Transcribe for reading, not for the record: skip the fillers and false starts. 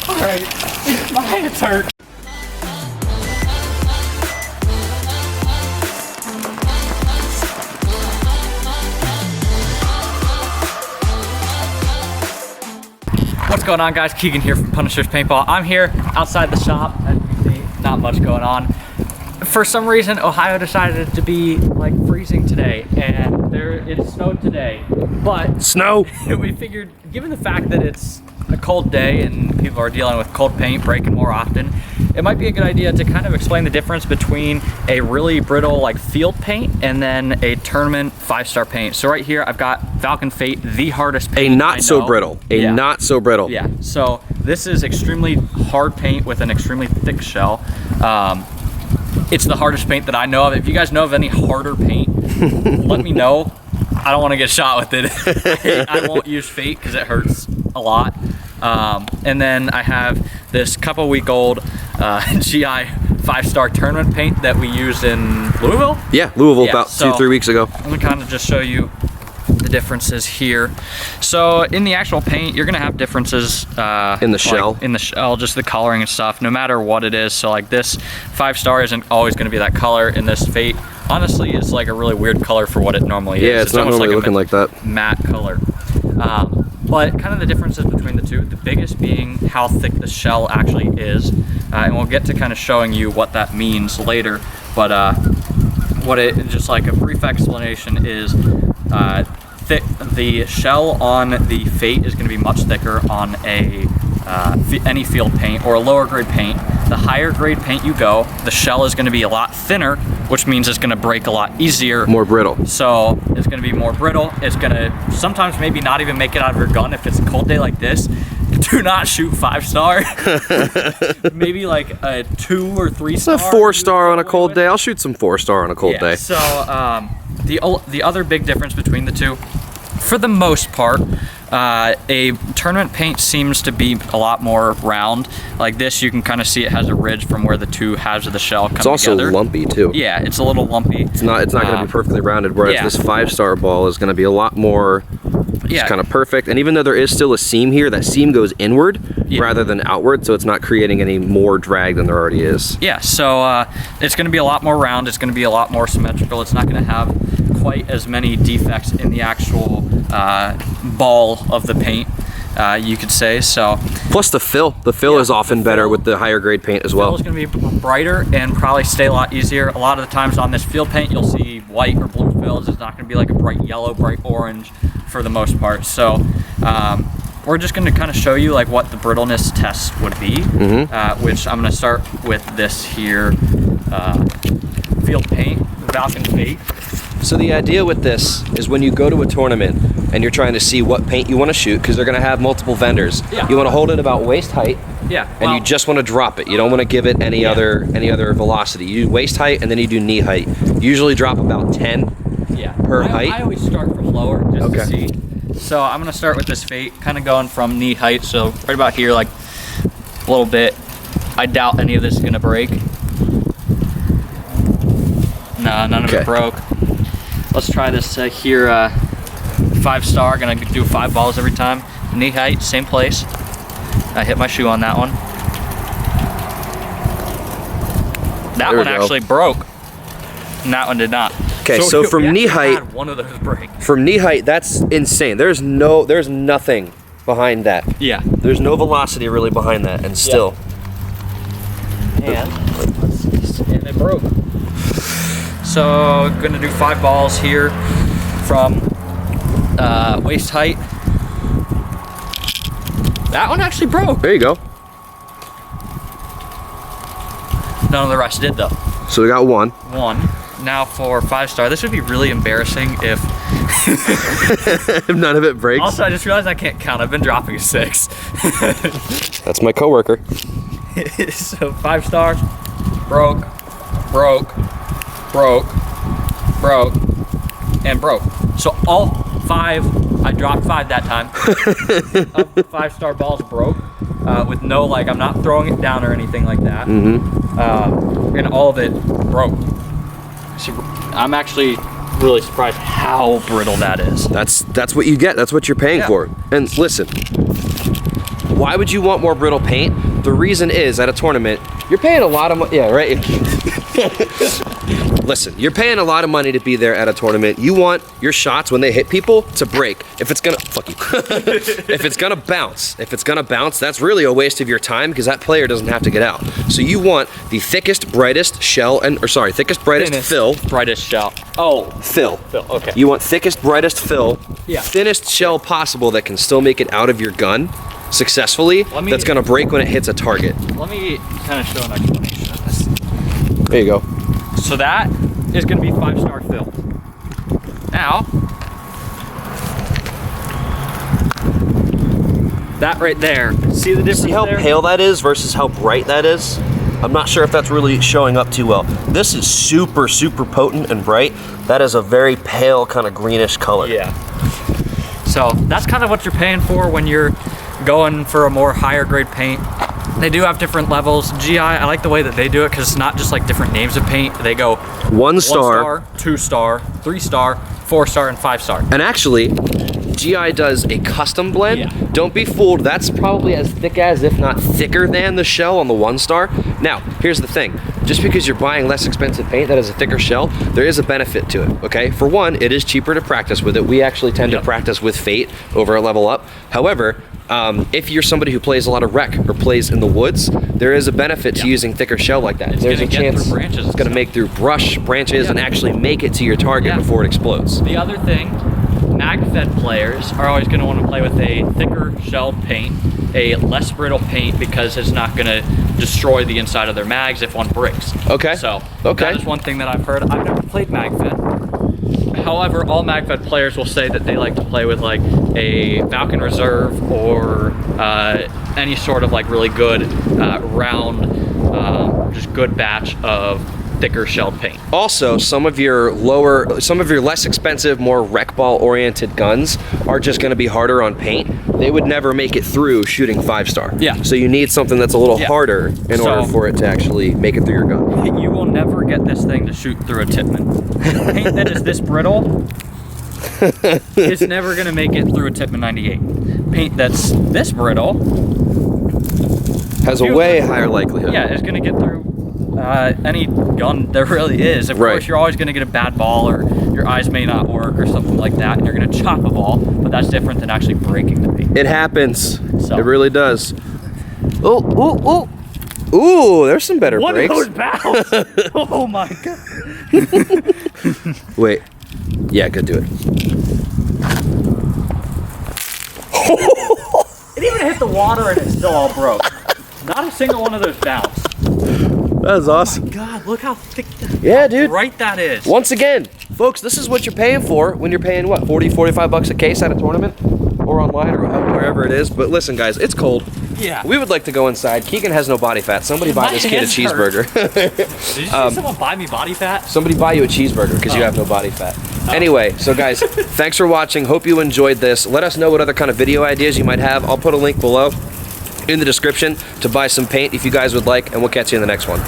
Alright, my hands hurt. What's going on, guys? Keegan here from Punishers Paintball. I'm here outside the shop. As you can see, not much going on. For some reason, Ohio decided to be like freezing today, and it snowed today. But snow. We figured, given the fact that it's a cold day and people are dealing with cold paint breaking more often, it might be a good idea to kind of explain the difference between a really brittle like field paint and then a tournament 5-star paint. So right here I've got Falcon Fate, the hardest paint. A not so brittle. Not so brittle. Yeah. So this is extremely hard paint with an extremely thick shell. It's the hardest paint that I know of. If you guys know of any harder paint, let me know. I don't want to get shot with it. I won't use Fate because it hurts a lot. And then I have this couple-week-old GI 5-star tournament paint that we used in Louisville. Yeah, Louisville, about 2-3 weeks ago. I'm gonna kind of just show you the differences here. So in the actual paint, you're gonna have differences in the shell. In the shell, just the coloring and stuff, no matter what it is. So like this 5-star isn't always gonna be that color, and this Fate, honestly, it's like a really weird color for what it normally is. Yeah, it's not normally looking like that. Matte color. But kind of the differences between the two, the biggest being how thick the shell actually is. And we'll get to kind of showing you what that means later. But just like a brief explanation is, the shell on the Fate is going to be much thicker on any field paint or a lower grade paint. The higher grade paint you go, the shell is going to be a lot thinner, which means it's going to break a lot easier. More brittle. So it's going to be more brittle. It's going to sometimes maybe not even make it out of your gun if it's a cold day like this. Do not shoot 5-star. Maybe like a 2 or 3-star. It's a 4-star on a cold day. I'll shoot some 4-star on a cold day. So the other big difference between the two, for the most part, a tournament paint seems to be a lot more round. Like this, you can kind of see it has a ridge from where the two halves of the shell come together. It's also lumpy too. Yeah, it's a little lumpy. It's not going to be perfectly rounded, whereas this 5-star ball is going to be a lot more just kind of perfect. And even though there is still a seam here, that seam goes inward rather than outward, so it's not creating any more drag than there already is. Yeah, so it's going to be a lot more round. It's going to be a lot more symmetrical. It's not going to have quite as many defects in the actual ball of the paint, you could say. So plus the fill is often better with the higher grade paint as well. The fill is going to be brighter and probably stay a lot easier. A lot of the times on this field paint you'll see white or blue fills. It's not going to be like a bright yellow, bright orange for the most part. So we're just going to kind of show you like what the brittleness test would be, which I'm going to start with this here field paint, the Falcon Fate. So the idea with this is when you go to a tournament and you're trying to see what paint you want to shoot, because they're going to have multiple vendors, you want to hold it about waist height, and you just want to drop it. You don't want to give it any other velocity. You do waist height and then you do knee height. You usually drop about 10 per height. I always start from lower just to see. So I'm going to start with this Fate, kind of going from knee height, so right about here, like a little bit. I doubt any of this is going to break. No, none of it broke. Let's try this here 5-star. Gonna do 5 balls every time. Knee height, same place. I hit my shoe on that one. That one actually broke. And that one did not. Okay, so from knee height, one of those break. From knee height, that's insane. There's nothing behind that. Yeah. There's no velocity really behind that, and still. And it broke. So gonna do 5 balls here from waist height. That one actually broke. There you go. None of the rest did though. So we got one. Now for 5-star, this would be really embarrassing if if none of it breaks. Also, I just realized I can't count. I've been dropping 6. That's my coworker. So 5-star, broke, and broke. So all 5, I dropped 5 that time. Of the 5-star balls broke with no, like, I'm not throwing it down or anything like that. And all of it broke. See, I'm actually really surprised how brittle that is. That's what you get. That's what you're paying for. And listen, Why would you want more brittle paint? The reason is, at a tournament, you're paying a lot of money. Yeah, right? Listen, you're paying a lot of money to be there at a tournament. You want your shots, when they hit people, to break. If it's gonna, fuck you. If it's gonna bounce, that's really a waste of your time because that player doesn't have to get out. So you want the thickest, brightest shell, thickest, brightest fill. Brightest shell. Oh. Fill. Fill, okay. You want thickest, brightest fill, yeah. Thinnest shell possible that can still make it out of your gun successfully, that's gonna break when it hits a target. Let me kind of show an explanation of this. There you go. So that is gonna be 5-star fill. Now, that right there, see the difference? See how there? pale that is versus how bright that is? I'm not sure if that's really showing up too well. This is super, super potent and bright. That is a very pale kind of greenish color. Yeah. So that's kind of what you're paying for when you're going for a more higher grade paint. They do have different levels. GI, I like the way that they do it because it's not just like different names of paint. They go 1 star, 2-star, 3-star, 4-star, and 5-star. And actually, GI does a custom blend. Yeah. Don't be fooled, that's probably as thick as, if not thicker than, the shell on the 1-star. Now, here's the thing. Just because you're buying less expensive paint that has a thicker shell, there is a benefit to it, okay? For one, it is cheaper to practice with it. We actually tend to practice with Fate over a level up. However, if you're somebody who plays a lot of rec or plays in the woods, there is a benefit to using thicker shell like that. There's a chance it's going to make through brush, branches, and actually make it to your target before it explodes. The other thing, mag-fed players are always going to want to play with a thicker shelled paint, a less brittle paint, because it's not going to destroy the inside of their mags if one breaks. Okay. So that is one thing that I've heard. I've never played mag-fed. However, all mag-fed players will say that they like to play with like a Falcon Reserve or any sort of like really good round, just good batch of thicker shelled paint. Also, some of your less expensive, more rec ball oriented guns are just going to be harder on paint. They would never make it through shooting 5-star. Yeah. So you need something that's a little harder in order for it to actually make it through your gun. You will never get this thing to shoot through a Tippmann. Paint that is this brittle is never going to make it through a Tippmann 98. Paint that's this brittle has a way higher likelihood. Yeah, it's going to get through any gun there really is. Of course, you're always going to get a bad ball, or your eyes may not work or something like that, and you're going to chop a ball, but that's different than actually breaking the paint. It happens. So. It really does. Oh. Ooh, there's some better breaks. One of those bounce. Oh my god. Wait. Yeah, good, do it. It even hit the water and it's still all broke. Not a single one of those bounced. That is awesome. Oh my god, look how thick dude. Bright that is. Once again, folks, this is what you're paying for when you're paying what, 40, 45 bucks a case at a tournament or online or wherever it is. But listen, guys, it's cold. Yeah. We would like to go inside. Keegan has no body fat. Somebody buy this kid a cheeseburger. Did you see someone buy me body fat? Somebody buy you a cheeseburger because you have no body fat. Anyway, so guys, thanks for watching. Hope you enjoyed this. Let us know what other kind of video ideas you might have. I'll put a link below in the description to buy some paint if you guys would like, and we'll catch you in the next one.